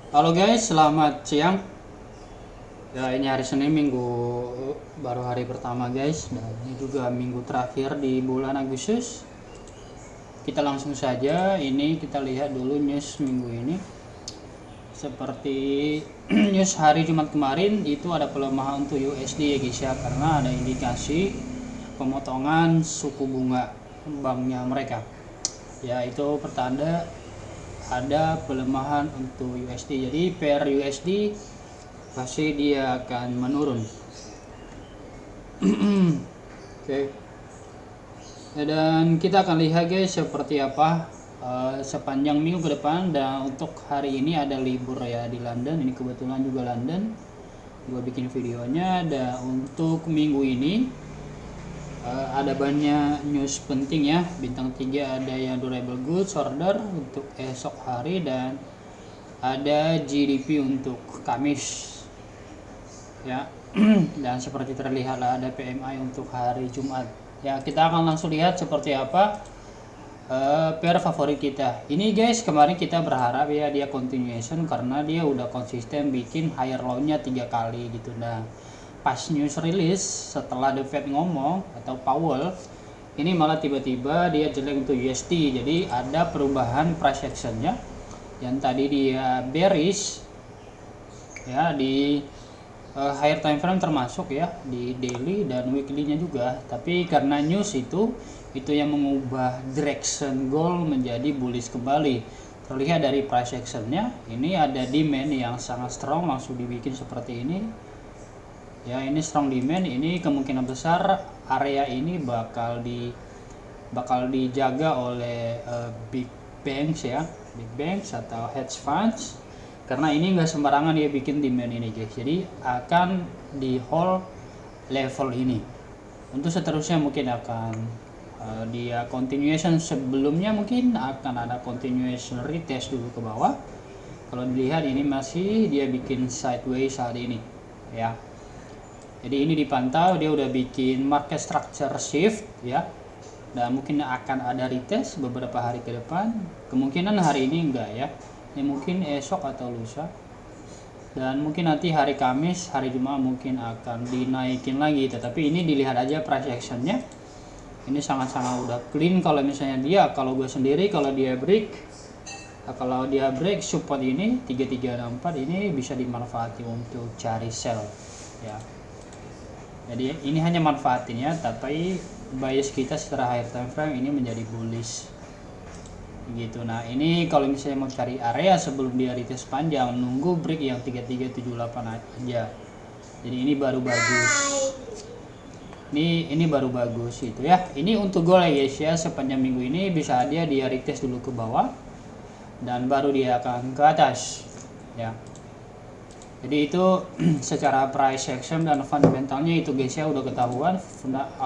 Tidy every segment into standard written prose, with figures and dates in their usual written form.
Halo guys, selamat siang. Ya, ini hari Senin, minggu baru hari pertama guys, dan ini juga minggu terakhir di bulan Agustus. Kita langsung saja, ini kita lihat dulu news minggu ini. Seperti news hari Jumat kemarin itu ada pelemahan untuk USD ya guys ya, karena ada indikasi pemotongan suku bunga banknya mereka. Ya, itu pertanda ada pelemahan untuk USD. Jadi per USD pasti dia akan menurun. Oke. Dan kita akan lihat guys seperti apa sepanjang minggu ke depan. Dan untuk hari ini ada libur ya di London. Ini kebetulan juga London. Gue bikin videonya. Dan untuk minggu ini ada banyak news penting ya. Bintang 3 ada yang durable goods order untuk esok hari, dan ada GDP untuk Kamis ya. Dan seperti terlihat lah ada PMI untuk hari Jumat ya. Kita akan langsung lihat seperti apa pair favorit kita ini guys. Kemarin kita berharap ya dia continuation karena dia udah konsisten bikin higher low-nya 3 kali gitu. Nah, pas news release setelah The Fed ngomong atau Powell, ini malah tiba-tiba dia jelek untuk USD. Jadi ada perubahan price action-nya yang tadi dia bearish ya di higher time frame termasuk ya di daily dan weekly-nya juga. Tapi karena news itu yang mengubah direction gold menjadi bullish kembali. Terlihat dari price action-nya, ini ada demand yang sangat strong langsung dibikin seperti ini. Ya, ini strong demand, ini kemungkinan besar area ini bakal dijaga oleh big banks ya, big banks atau hedge funds. Karena ini nggak sembarangan dia bikin demand ini guys, jadi akan di hold level ini. Untuk seterusnya mungkin akan dia continuation, sebelumnya mungkin akan ada continuation retest dulu ke bawah. Kalau dilihat ini masih dia bikin sideways saat ini ya. Jadi ini dipantau dia udah bikin market structure shift ya, dan mungkin akan ada retest beberapa hari ke depan. Kemungkinan hari ini enggak ya, ini mungkin esok atau lusa, dan mungkin nanti hari Kamis, hari Jumat mungkin akan dinaikin lagi. Tetapi ini dilihat aja price actionnya, ini sangat-sangat udah clean. Kalau misalnya dia, kalau gue sendiri kalau dia break support ini 3364 ini bisa dimanfaati untuk cari sell ya. Jadi ini hanya manfaatin ya, tapi bias kita setelah higher time frame ini menjadi bullish gitu. Nah, ini kalau misalnya mau cari area sebelum dia retest panjang, nunggu break yang 3378 aja. Jadi ini baru bagus. Ini baru bagus itu ya. Ini untuk gold ya guys ya, sepanjang minggu ini bisa dia retest dulu ke bawah dan baru dia akan ke atas ya. Jadi itu secara price action dan fundamentalnya itu guys ya udah ketahuan.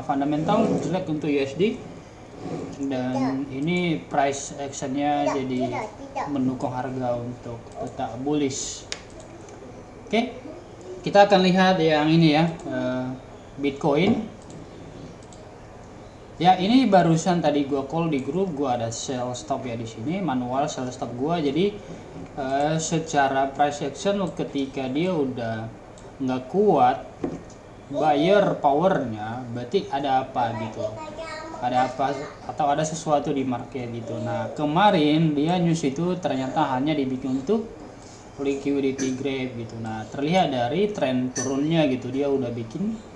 Fundamental jelek untuk USD, dan ini price actionnya jadi mendukung harga untuk tetap bullish. Oke, kita akan lihat yang ini ya, Bitcoin. Ya, ini barusan tadi gua call di grup, gua ada sell stop ya di sini, manual sell stop gua. Jadi secara price action ketika dia udah nggak kuat buyer powernya, berarti ada apa gitu, ada apa atau ada sesuatu di market gitu. Nah, kemarin dia news itu ternyata hanya dibikin untuk liquidity grab gitu. Nah, terlihat dari tren turunnya gitu, dia udah bikin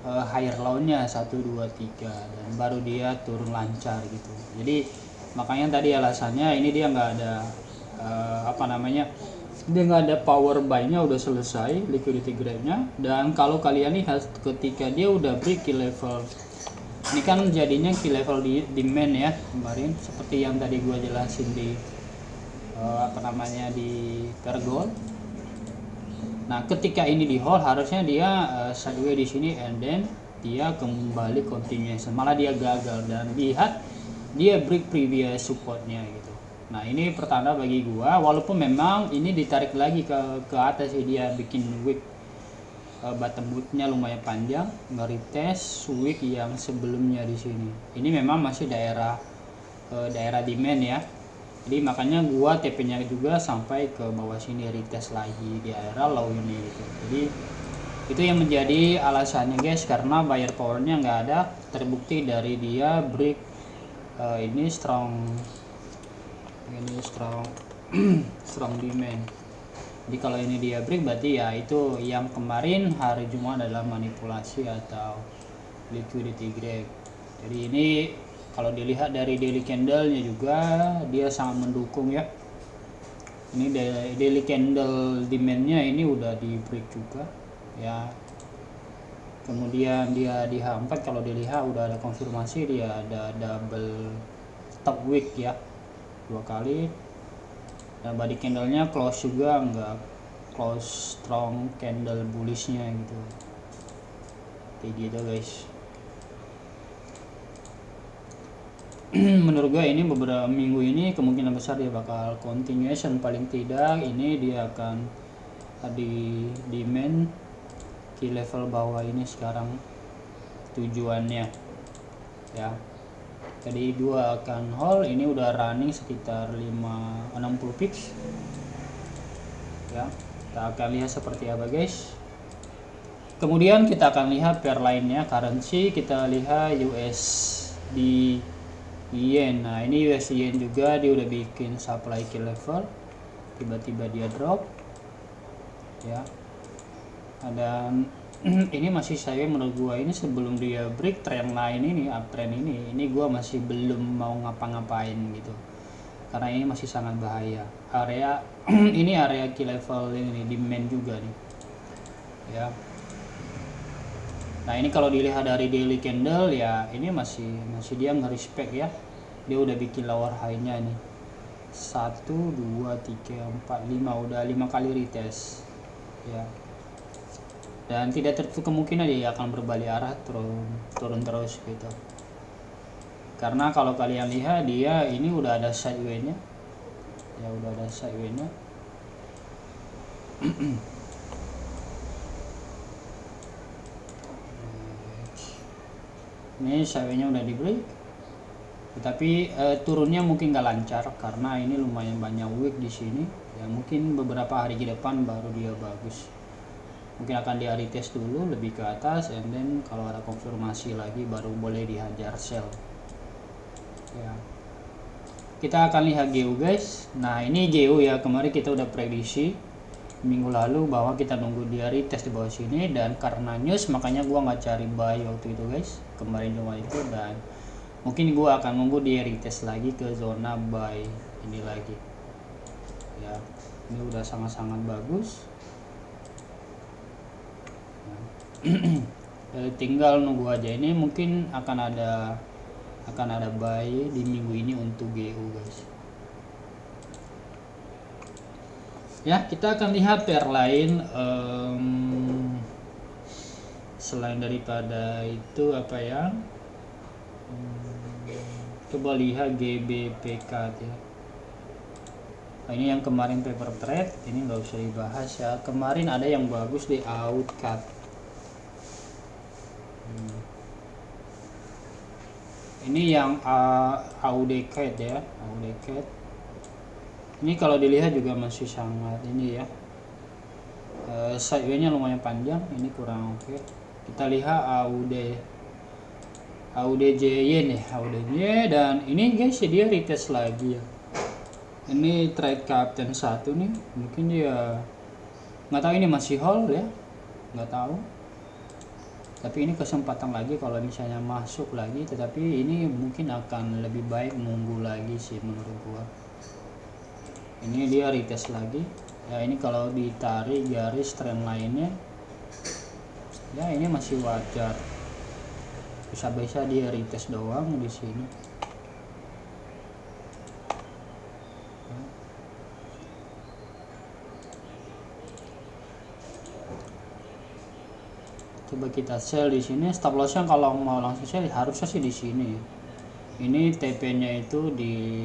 higher low-nya 1 2 3 dan baru dia turun lancar gitu. Jadi makanya tadi alasannya ini dia nggak ada dia nggak ada power buy-nya, udah selesai liquidity grab-nya. Dan kalau kalian lihat ketika dia udah break key level, ini kan jadinya key level di demand ya kemarin, seperti yang tadi gua jelasin di di Pergold. Nah, ketika ini di hold harusnya dia sideways di sini and then dia kembali continuation, malah dia gagal dan lihat dia break previous supportnya gitu. Nah, ini pertanda bagi gua, walaupun memang ini ditarik lagi ke atas ya, dia bikin wick bottom wick-nya lumayan panjang, nge-retest wick yang sebelumnya di sini. Ini memang masih daerah demand ya. Jadi makanya gua TP nya juga sampai ke bawah sini, retest lagi di area low ini gitu. Jadi itu yang menjadi alasannya guys, karena buyer powernya nggak ada, terbukti dari dia break ini strong strong demand. Jadi kalau ini dia break berarti ya itu yang kemarin hari Jumat adalah manipulasi atau liquidity grab. Jadi ini kalau dilihat dari daily candle-nya juga dia sangat mendukung ya. Ini daily candle demand-nya ini udah di break juga ya. Kemudian dia di H4 kalau dilihat udah ada konfirmasi, dia ada double top wick ya, 2 kali. Dan body candle-nya close juga, enggak close strong candle bullish-nya gitu. Kayak gitu guys. Menurut gue ini beberapa minggu ini kemungkinan besar dia bakal continuation, paling tidak ini dia akan di demand di level bawah ini sekarang tujuannya ya. Jadi dua akan hold, ini udah running sekitar 60 pips ya. Kita akan lihat seperti apa guys. Kemudian kita akan lihat pair lainnya, currency. Kita lihat USD yen. Nah ini USD yen juga dia udah bikin supply key level, tiba-tiba dia drop ya. Dan ini masih saya menurut gua ini sebelum dia break trend line ini, uptrend ini gua masih belum mau ngapa-ngapain gitu, karena ini masih sangat bahaya area. Ini area key level ini demand juga nih ya. Nah ini kalau dilihat dari daily candle ya, ini masih dia nge-respect ya. Dia udah bikin lower high-nya nih 1, 2, 3, 4, 5, udah 5 kali retest ya. Dan tidak tertutup kemungkinan dia akan berbalik arah, turun terus gitu. Karena kalau kalian lihat dia ini udah ada sideway-nya ya, udah ada sideway-nya. Ini sideway-nya udah di break, tetapi turunnya mungkin gak lancar karena ini lumayan banyak wick di sini ya. Mungkin beberapa hari ke depan baru dia bagus, mungkin akan dia retest dulu lebih ke atas, and then kalau ada konfirmasi lagi baru boleh dihajar sell ya. Kita akan lihat GU guys. Nah ini GU ya, kemarin kita udah prediksi minggu lalu bahwa kita nunggu dia retest di bawah sini, dan karena news makanya gua nggak cari buy waktu itu guys, kemarin cuma itu. Dan mungkin gua akan nunggu dia retest lagi ke zona buy ini lagi ya. Ini udah sangat-sangat bagus. Tinggal nunggu aja, ini mungkin akan ada buy di minggu ini untuk GU guys ya. Kita akan lihat pair lain selain daripada itu apa ya. Coba lihat GBPK ya. Nah, ini yang kemarin paper trade, ini nggak usah dibahas ya. Kemarin ada yang bagus di outcut. Ini yang AUDCAT ya, AUDCAT. Ini kalau dilihat juga masih sangat ini ya. Sideway-nya lumayan panjang, ini kurang oke. Kita lihat AUDJ ya, AUDJ, dan ini guys dia retest lagi ya. Ini trade captain 1 nih, mungkin dia nggak tahu ini masih hold ya, nggak tahu. Tapi ini kesempatan lagi kalau misalnya masuk lagi, tetapi ini mungkin akan lebih baik nunggu lagi sih menurut gua. Ini dia retest lagi ya. Ini kalau ditarik garis trend lainnya ya, ini masih wajar, bisa-bisa dia retest doang di sini. Coba kita sell di sini. Stop lossnya kalau mau langsung sell harusnya sih di sini. Ini TP-nya itu di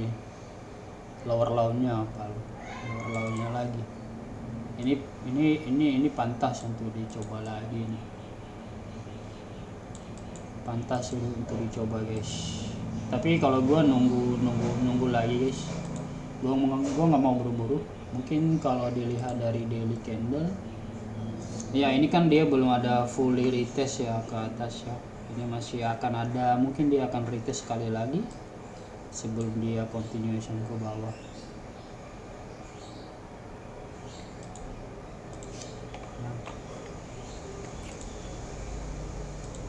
lower low-nya, lower low-nya lagi. Ini pantas untuk dicoba lagi nih. Pantas untuk dicoba guys. Tapi kalau gua nunggu lagi guys. Gua nggak mau buru-buru. Mungkin kalau dilihat dari daily candle, ya ini kan dia belum ada fully retest ya ke atas ya. Ini masih akan ada, mungkin dia akan retest sekali lagi sebelum dia continuation ke bawah.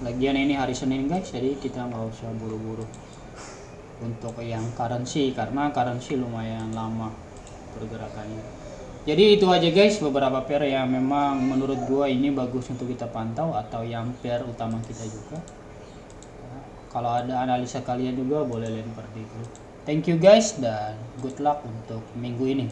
Lagian ini hari Senin guys, jadi kita nggak usah buru-buru untuk yang currency, karena currency lumayan lama pergerakannya. Jadi itu aja guys, beberapa pair yang memang menurut gua ini bagus untuk kita pantau, atau yang pair utama kita juga. Kalau ada analisa kalian juga boleh lempar di grup. Thank you guys, dan good luck untuk minggu ini.